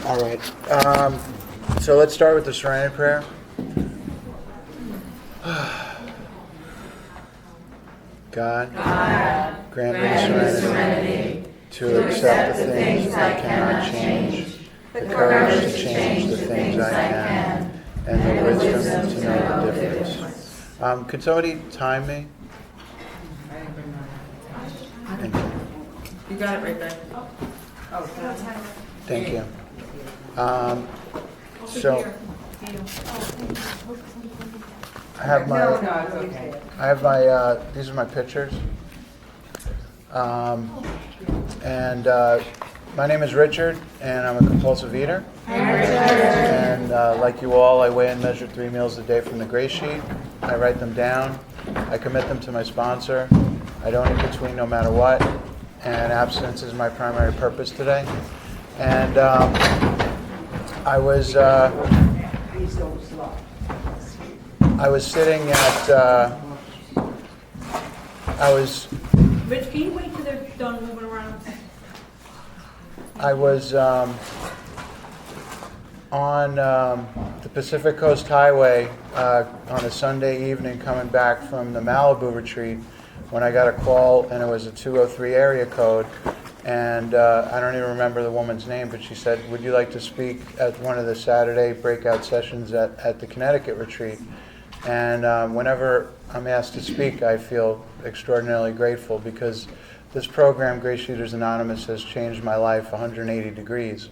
All right. So let's start with the Serenity Prayer. God, grant me serenity to accept the things I cannot change, the courage to change the things I can, and the wisdom to know the difference. Could somebody time me? Thank you. You got it right there. Thank you. So I have my these are my pictures. And my name is Richard, and I'm a compulsive eater. And like you all, I weigh and measure 3 meals a day from the Greysheet. I write them down. I commit them to my sponsor. I don't eat between no matter what. And abstinence is my primary purpose today. And I was sitting at Rich, can you wait till they're done moving around? I was on the Pacific Coast Highway on a Sunday evening coming back from the Malibu retreat when I got a call, and it was a 203 area code. And I don't even remember the woman's name, but she said, "Would you like to speak at one of the Saturday breakout sessions at the Connecticut Retreat?" And whenever I'm asked to speak, I feel extraordinarily grateful because this program, Greysheeters Anonymous, has changed my life 180 degrees.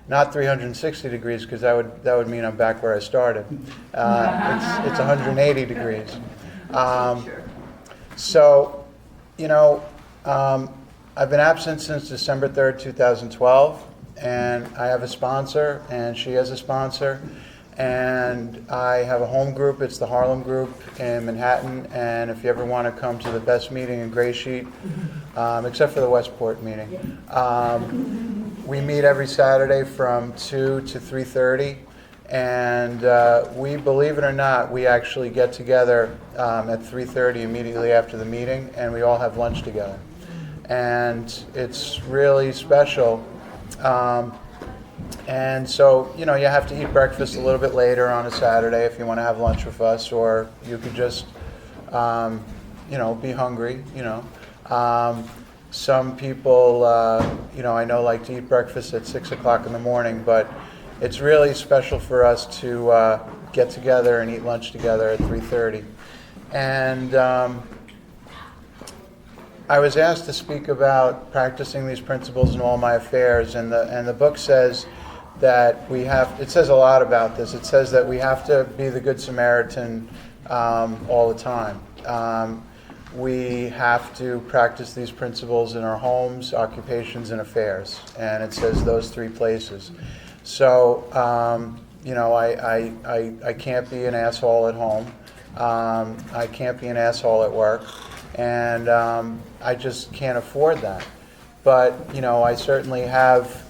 Not 360 degrees, because that would mean I'm back where I started. It's 180 degrees. So, I've been absent since December 3rd, 2012, and I have a sponsor, and she has a sponsor, and I have a home group. It's the Harlem group in Manhattan, and if you ever want to come to the best meeting in Greysheet, except for the Westport meeting, we meet every Saturday from 2 to 3:30, and we, believe it or not, we actually get together at 3:30 immediately after the meeting, and we all have lunch together. And it's really special. And so, you have to eat breakfast a little bit later on a Saturday if you want to have lunch with us, or you could just, be hungry, Some people, I know like to eat breakfast at 6 o'clock in the morning, but it's really special for us to get together and eat lunch together at 3:30. And I was asked to speak about practicing these principles in all my affairs, and the book says that it says a lot about this. It says that we have to be the Good Samaritan all the time. We have to practice these principles in our homes, occupations, and affairs, and it says those 3 places. So, I can't be an asshole at home. I can't be an asshole at work. And I just can't afford that. But, I certainly have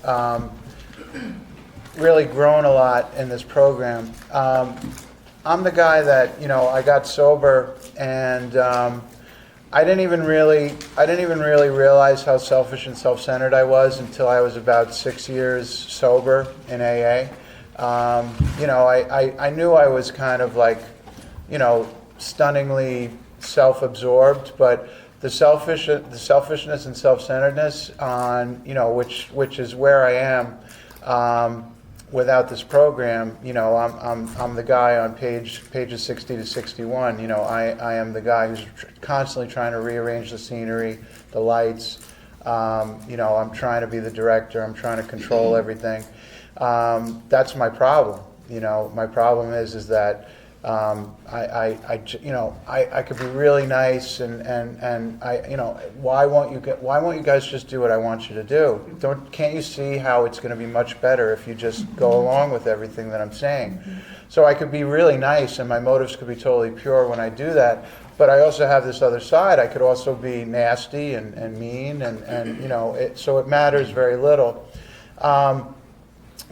really grown a lot in this program. I'm the guy that, I got sober, and I didn't even really realize how selfish and self-centered I was until I was about 6 years sober in AA. I knew I was kind of like, stunningly self-absorbed, but the selfishness and self-centeredness on, which is where I am without this program. I'm the guy on pages 60 to 61. I am the guy who's constantly trying to rearrange the scenery, the lights. I'm trying to be the director. I'm trying to control everything. That's my problem. My problem is that I could be really nice, and why won't you guys just do what I want you to do? Can't you see how it's going to be much better if you just go along with everything that I'm saying? So I could be really nice, and my motives could be totally pure when I do that. But I also have this other side. I could also be nasty and mean, and so it matters very little.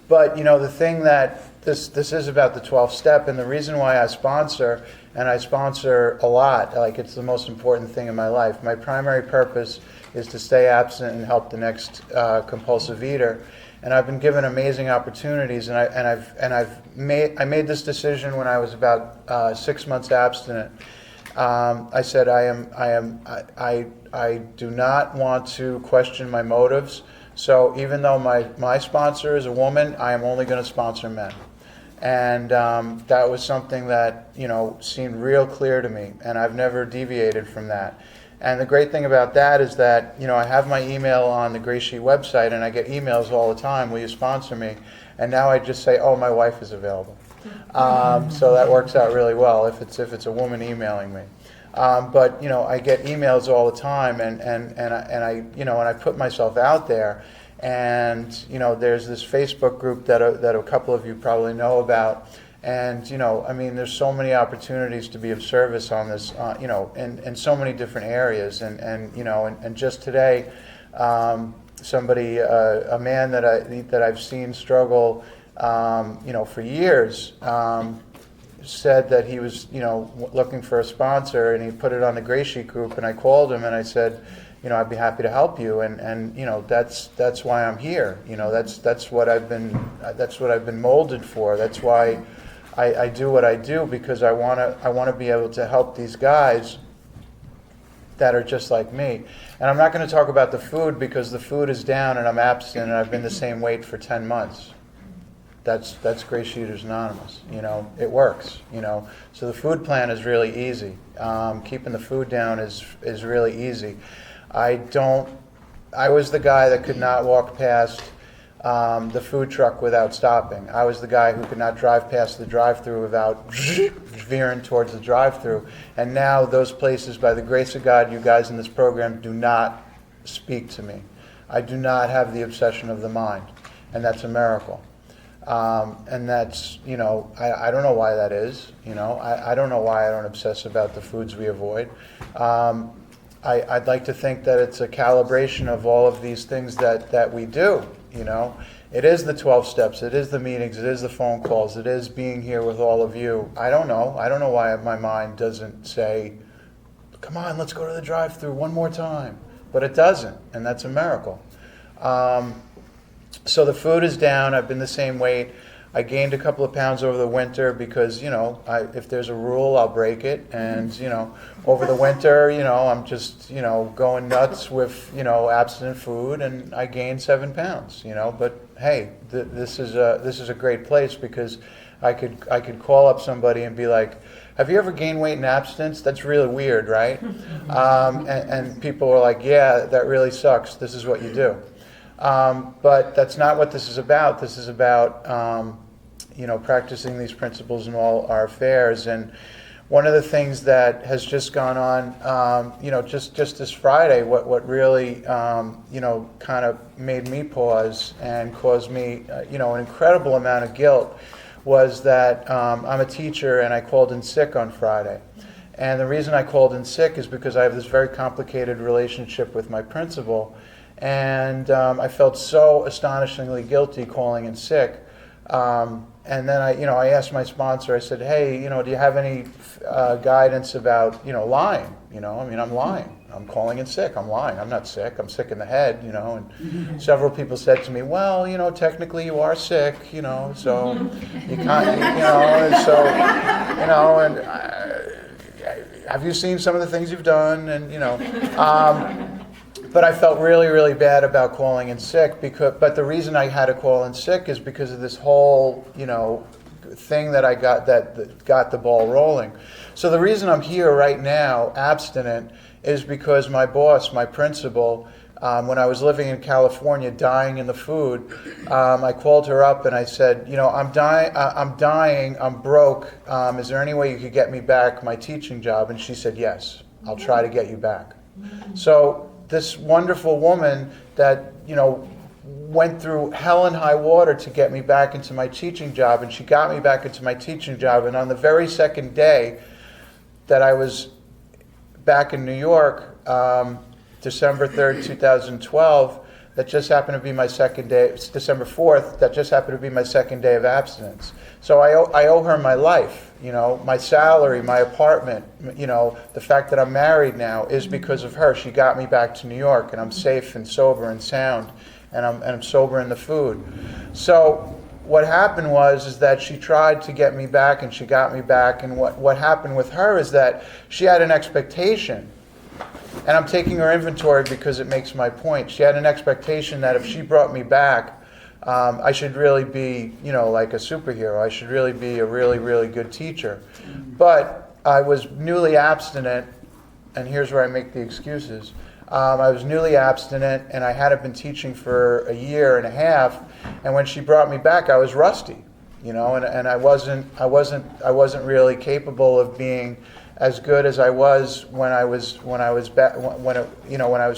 But the thing that this is about the 12th step, and the reason why I sponsor a lot, like it's the most important thing in my life. My primary purpose is to stay abstinent and help the next compulsive eater. and I've been given amazing opportunities, and I made this decision when I was about 6 months abstinent. I said I do not want to question my motives. So even though my sponsor is a woman, I am only going to sponsor men. And that was something that, seemed real clear to me, and I've never deviated from that. And the great thing about that is that, I have my email on the Greysheet website, and I get emails all the time, will you sponsor me? And now I just say, oh, my wife is available. So that works out really well if it's a woman emailing me. But I get emails all the time, and I put myself out there, and there's this Facebook group that a couple of you probably know about, and there's so many opportunities to be of service on this, in so many different areas, and just today, somebody, a man that I've seen struggle, for years. Said that he was, looking for a sponsor, and he put it on the Greysheet group, and I called him and I said, I'd be happy to help you, and that's why I'm here. That's what I've been molded for. That's why I do what I do, because I want to be able to help these guys that are just like me. And I'm not going to talk about the food, because the food is down and I'm abstinent and I've been the same weight for 10 months. That's Greysheeters Anonymous. It works. So the food plan is really easy. Keeping the food down is really easy. I was the guy that could not walk past the food truck without stopping. I was the guy who could not drive past the drive-thru without veering towards the drive-thru. And now those places, by the grace of God, you guys in this program do not speak to me. I do not have the obsession of the mind, and that's a miracle. And that's, I don't know why that is. I don't know why I don't obsess about the foods we avoid. I'd like to think that it's a calibration of all of these things that we do. It is the 12 steps, it is the meetings, it is the phone calls, it is being here with all of you. I don't know why my mind doesn't say, come on, let's go to the drive-thru one more time. But it doesn't, and that's a miracle. So the food is down. I've been the same weight. I gained a couple of pounds over the winter because, if there's a rule, I'll break it. And, over the winter, I'm just, going nuts with, abstinent food, and I gained 7 pounds, But hey, this is a great place, because I could call up somebody and be like, have you ever gained weight in abstinence? That's really weird, right? And people are like, yeah, that really sucks. This is what you do. But that's not what this is about. This is about, practicing these principles in all our affairs. And one of the things that has just gone on, just this Friday, what really, kind of made me pause and caused me, an incredible amount of guilt, was that I'm a teacher and I called in sick on Friday. And the reason I called in sick is because I have this very complicated relationship with my principal. And I felt so astonishingly guilty calling in sick. And then I asked my sponsor, I said, hey, do you have any guidance about, lying? I'm lying. I'm calling in sick. I'm lying. I'm not sick. I'm sick in the head, And several people said to me, well, technically you are sick, so you can't, have you seen some of the things you've done? And, but I felt really, really bad about calling in sick, but the reason I had to call in sick is because of this whole, thing that I got that got the ball rolling. So the reason I'm here right now, abstinent, is because my boss, my principal, when I was living in California, dying in the food, I called her up and I said, I'm dying, I'm broke. Is there any way you could get me back my teaching job? And she said, yes, I'll try to get you back. So this wonderful woman that, went through hell and high water to get me back into my teaching job, and she got me back into my teaching job, and on the very second day that I was back in New York, December 3rd, 2012, that just happened to be my second day, December 4th, that just happened to be my second day of abstinence. So I owe her my life, my salary, my apartment, the fact that I'm married now is because of her. She got me back to New York, and I'm safe and sober and sound. and I'm sober in the food. So what happened is that she tried to get me back, and she got me back, and what happened with her is that she had an expectation, and I'm taking her inventory because it makes my point. She had an expectation that if she brought me back, I should really be, like a superhero. I should really be a really, really good teacher. But I was newly abstinent, and here's where I make the excuses. I was newly abstinent, and I hadn't been teaching for a year and a half. And when she brought me back, I was rusty, and I wasn't really capable of being as good as I was when I was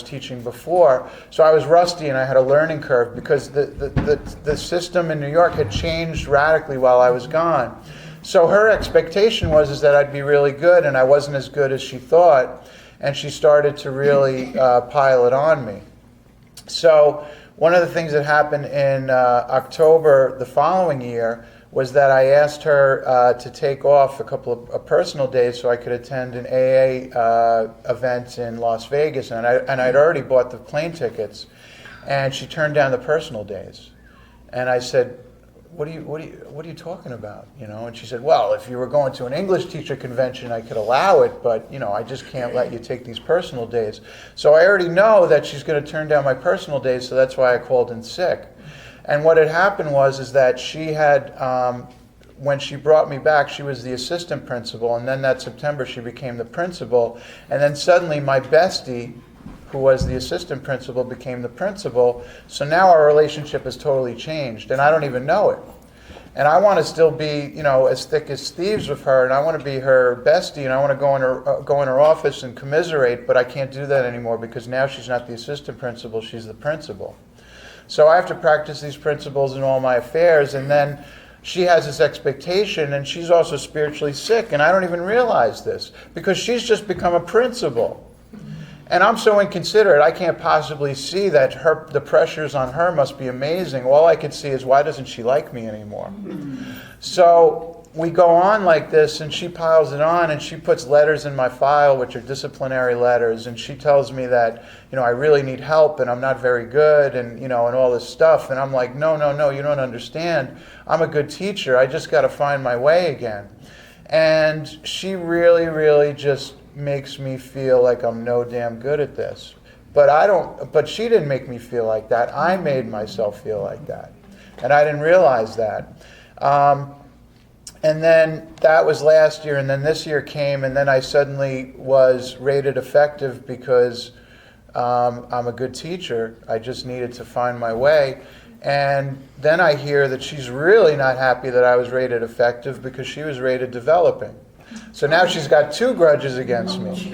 teaching before. So I was rusty, and I had a learning curve because the system in New York had changed radically while I was gone. So her expectation was that I'd be really good, and I wasn't as good as she thought. And she started to really pile it on me. So one of the things that happened in October the following year was that I asked her to take off a couple of personal days so I could attend an AA event in Las Vegas, and I'd already bought the plane tickets, and she turned down the personal days. And I said, what are you talking about? And she said, well, if you were going to an English teacher convention, I could allow it, but I just can't let you take these personal days. So I already know that she's going to turn down my personal days, so that's why I called in sick. And what had happened is that she had, when she brought me back, she was the assistant principal, and then that September she became the principal, and then suddenly my bestie, who was the assistant principal, became the principal. So now our relationship has totally changed, and I don't even know it. And I want to still be, as thick as thieves with her, and I want to be her bestie, and I want to go in her office and commiserate, but I can't do that anymore because now she's not the assistant principal, she's the principal. So I have to practice these principles in all my affairs, and then she has this expectation, and she's also spiritually sick, and I don't even realize this because she's just become a principal. And I'm so inconsiderate, I can't possibly see that the pressures on her must be amazing. All I can see is, why doesn't she like me anymore? So we go on like this, and she piles it on, and she puts letters in my file, which are disciplinary letters, and she tells me that, I really need help, and I'm not very good, and, and all this stuff. And I'm like, no, you don't understand. I'm a good teacher. I just got to find my way again. And she really, really just makes me feel like I'm no damn good at this. But she didn't make me feel like that. I made myself feel like that. And I didn't realize that. And then that was last year, and then this year came, and then I suddenly was rated effective because I'm a good teacher. I just needed to find my way. And then I hear that she's really not happy that I was rated effective because she was rated developing. So now she's got two grudges against me.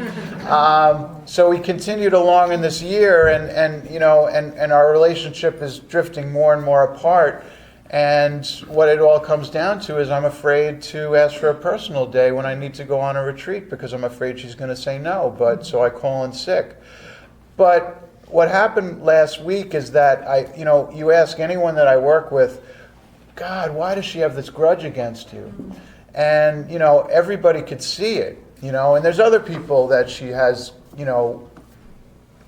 So we continued along in this year, and our relationship is drifting more and more apart. And what it all comes down to is I'm afraid to ask for a personal day when I need to go on a retreat because I'm afraid she's going to say no. So I call in sick. But what happened last week is that you ask anyone that I work with, God, why does she have this grudge against you? And, everybody could see it, and there's other people that she has,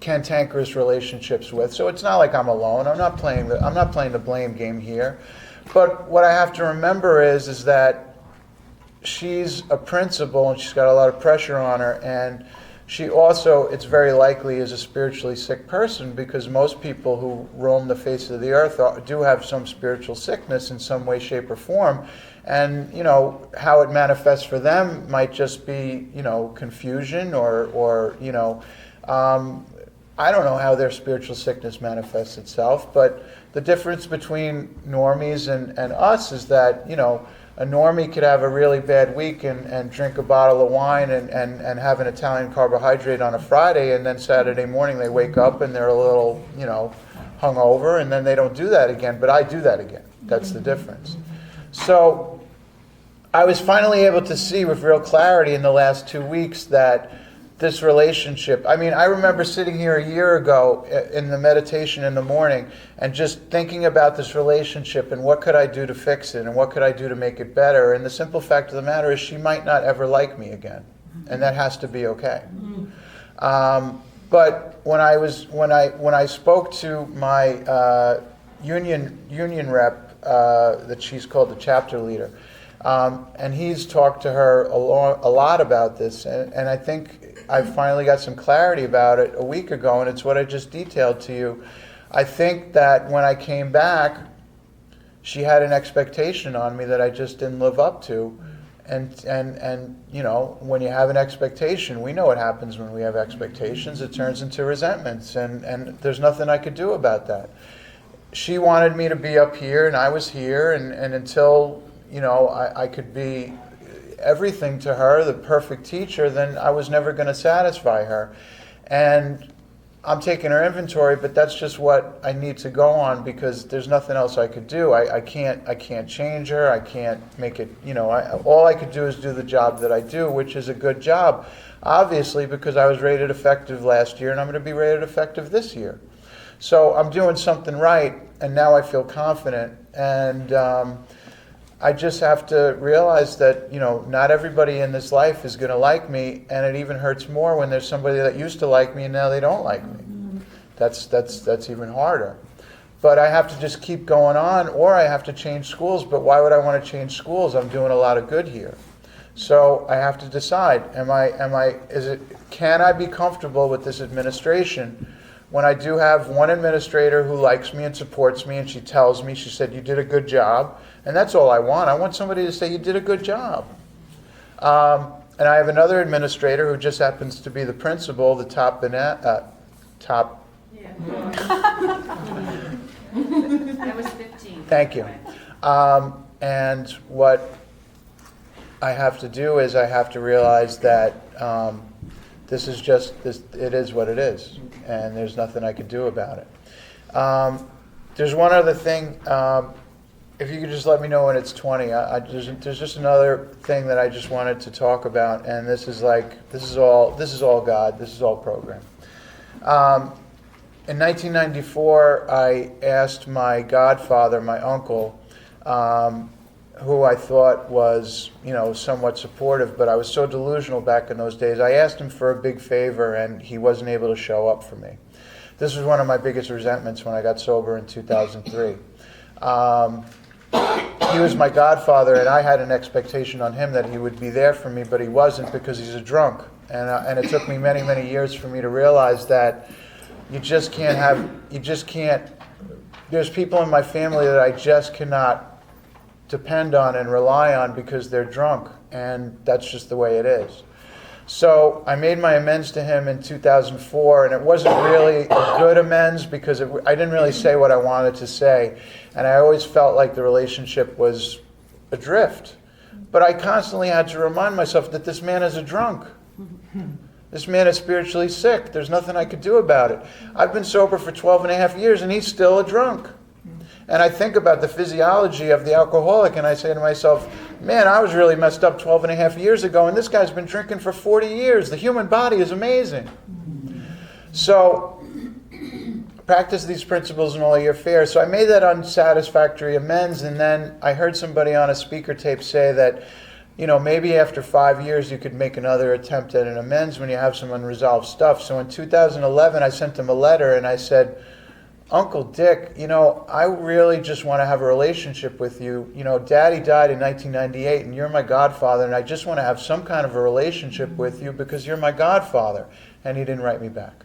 cantankerous relationships with. So it's not like I'm alone. I'm not playing the blame game here. But what I have to remember is that she's a principal and she's got a lot of pressure on her, and she also, it's very likely, is a spiritually sick person because most people who roam the face of the earth do have some spiritual sickness in some way, shape, or form. And, how it manifests for them might just be, confusion or I don't know how their spiritual sickness manifests itself, but the difference between normies and us is that, a normie could have a really bad week and drink a bottle of wine and have an Italian carbohydrate on a Friday, and then Saturday morning they wake up and they're a little, hungover, and then they don't do that again, but I do that again. That's the difference. So I was finally able to see with real clarity in the last 2 weeks that this relationship, I remember sitting here a year ago in the meditation in the morning and just thinking about this relationship and what could I do to fix it and what could I do to make it better. And the simple fact of the matter is she might not ever like me again. And that has to be okay. But when I spoke to my union rep, that she's called the chapter leader, and he's talked to her a lot about this, and I think I finally got some clarity about it a week ago, and it's what I just detailed to you. I think that when I came back, she had an expectation on me that I just didn't live up to. And you know, when you have an expectation, we know what happens when we have expectations. It turns into resentments, and there's nothing I could do about that. She wanted me to be up here, and I was here, and until, you know, I could be everything to her, the perfect teacher, then I was never going to satisfy her. And I'm taking her inventory, but that's just what I need to go on, because there's nothing else I could do. I can't change her. I can't make it, you know, all I could do is do the job that I do, which is a good job, obviously, because I was rated effective last year, and I'm going to be rated effective this year. So I'm doing something right, and now I feel confident, and I just have to realize that, you know, not everybody in this life is going to like me, and it even hurts more when there's somebody that used to like me and now they don't like me. That's even harder. But I have to just keep going on, or I have to change schools. But why would I want to change schools? I'm doing a lot of good here. So I have to decide, can I be comfortable with this administration when I do have one administrator who likes me and supports me, and she tells me, she said, you did a good job. And that's all I want. I want somebody to say, you did a good job. And I have another administrator who just happens to be the principal, the top. Yeah. That was 15. Thank you. And what I have to do is I have to realize that this is just, it is what it is. And there's nothing I can do about it. There's one other thing. If you could just let me know when it's 20. There's just another thing that I just wanted to talk about, and this is all God. This is all program. In 1994, I asked my godfather, my uncle, who I thought was, you know, somewhat supportive, but I was so delusional back in those days. I asked him for a big favor, and he wasn't able to show up for me. This was one of my biggest resentments when I got sober in 2003. He was my godfather, and I had an expectation on him that he would be there for me, but he wasn't, because he's a drunk. And it took me many, many years for me to realize that you just can't, there's people in my family that I just cannot depend on and rely on because they're drunk, and that's just the way it is. So I made my amends to him in 2004, and it wasn't really a good amends because I didn't really say what I wanted to say, and I always felt like the relationship was adrift. But I constantly had to remind myself that this man is a drunk. This man is spiritually sick. There's nothing I could do about it. I've been sober for 12 and a half years, and he's still a drunk. And I think about the physiology of the alcoholic, and I say to myself, man, I was really messed up 12 and a half years ago, and this guy's been drinking for 40 years. The human body is amazing. So practice these principles in all your affairs. So I made that unsatisfactory amends, and then I heard somebody on a speaker tape say that, you know, maybe after 5 years you could make another attempt at an amends when you have some unresolved stuff. So in 2011, I sent him a letter, and I said, Uncle Dick, you know, I really just want to have a relationship with you. You know, Daddy died in 1998, and you're my godfather, and I just want to have some kind of a relationship with you because you're my godfather. And he didn't write me back.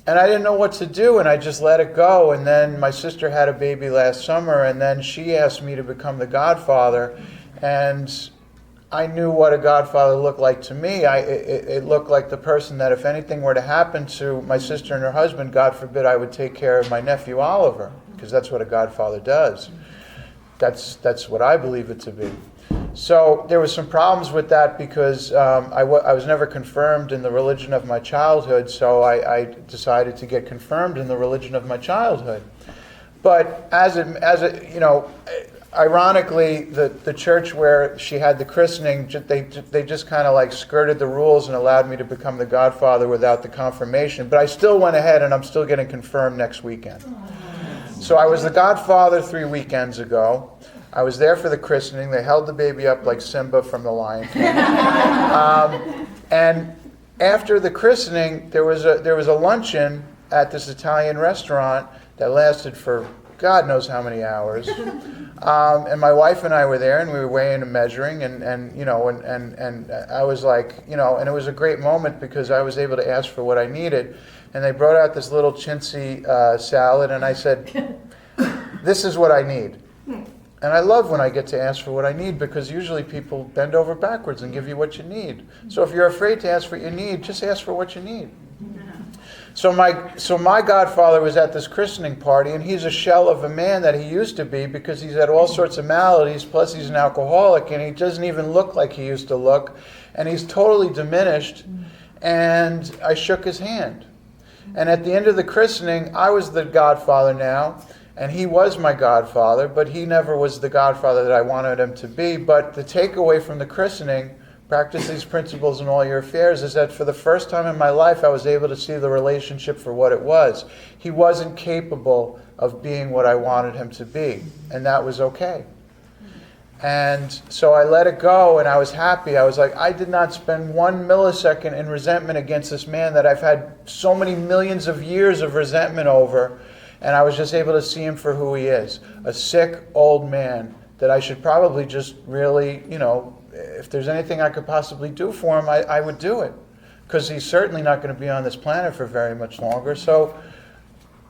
And I didn't know what to do, and I just let it go. And then my sister had a baby last summer, and then she asked me to become the godfather. And I knew what a godfather looked like to me. It looked like the person that if anything were to happen to my sister and her husband, God forbid, I would take care of my nephew Oliver, because that's what a godfather does. That's what I believe it to be. So there was some problems with that because I was never confirmed in the religion of my childhood, so I decided to get confirmed in the religion of my childhood. But as you know, ironically, the church where she had the christening, they just kind of like skirted the rules and allowed me to become the godfather without the confirmation. But I still went ahead, and I'm still getting confirmed next weekend. So I was the godfather 3 weekends ago. I was there for the christening. They held the baby up like Simba from The Lion King. And after the christening, there was a luncheon at this Italian restaurant that lasted for God knows how many hours. And my wife and I were there, and we were weighing and measuring, and I was like, and it was a great moment because I was able to ask for what I needed. And they brought out this little chintzy salad, and I said, this is what I need. And I love when I get to ask for what I need, because usually people bend over backwards and give you what you need. So if you're afraid to ask for what you need, just ask for what you need. So my godfather was at this christening party, and he's a shell of a man that he used to be, because he's had all sorts of maladies, plus he's an alcoholic, and he doesn't even look like he used to look, and he's totally diminished. And I shook his hand. And at the end of the christening, I was the godfather now, and he was my godfather, but he never was the godfather that I wanted him to be. But the takeaway from the christening, practice these principles in all your affairs, is that for the first time in my life, I was able to see the relationship for what it was. He wasn't capable of being what I wanted him to be, and that was okay. And so I let it go, and I was happy. I was like, I did not spend 1 millisecond in resentment against this man that I've had so many millions of years of resentment over, and I was just able to see him for who he is, a sick old man that I should probably just really, if there's anything I could possibly do for him, I would do it, because he's certainly not going to be on this planet for very much longer. So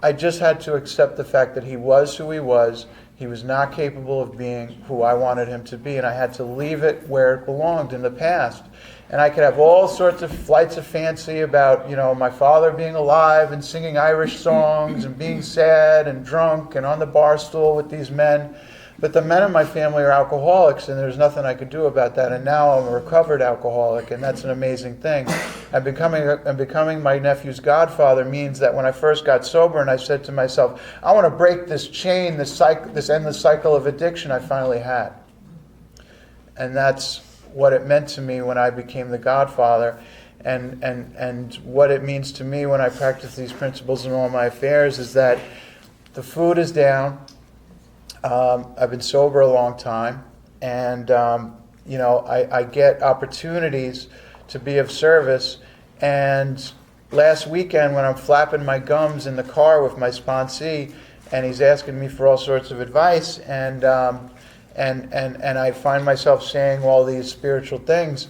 I just had to accept the fact that he was who he was. He was not capable of being who I wanted him to be, and I had to leave it where it belonged in the past. And I could have all sorts of flights of fancy about, my father being alive and singing Irish songs and being sad and drunk and on the bar stool with these men. But the men in my family are alcoholics, and there's nothing I could do about that. And now I'm a recovered alcoholic, and that's an amazing thing. And becoming my nephew's godfather means that when I first got sober, and I said to myself, I want to break this chain, this endless cycle of addiction I finally had. And that's what it meant to me when I became the godfather. And what it means to me when I practice these principles in all my affairs is that the food is down. I've been sober a long time, and I get opportunities to be of service. And last weekend, when I'm flapping my gums in the car with my sponsee, and he's asking me for all sorts of advice, and I find myself saying all these spiritual things.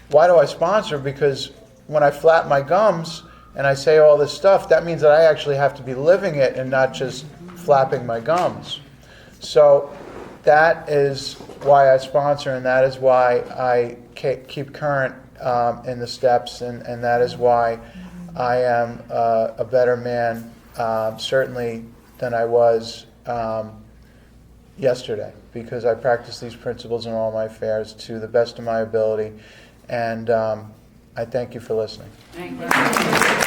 Why do I sponsor? Because when I flap my gums and I say all this stuff, that means that I actually have to be living it and not just flapping my gums. So that is why I sponsor, and that is why I keep current in the steps, and that is why I am a better man, certainly, than I was yesterday, because I practice these principles in all my affairs to the best of my ability. And I thank you for listening. Thank you.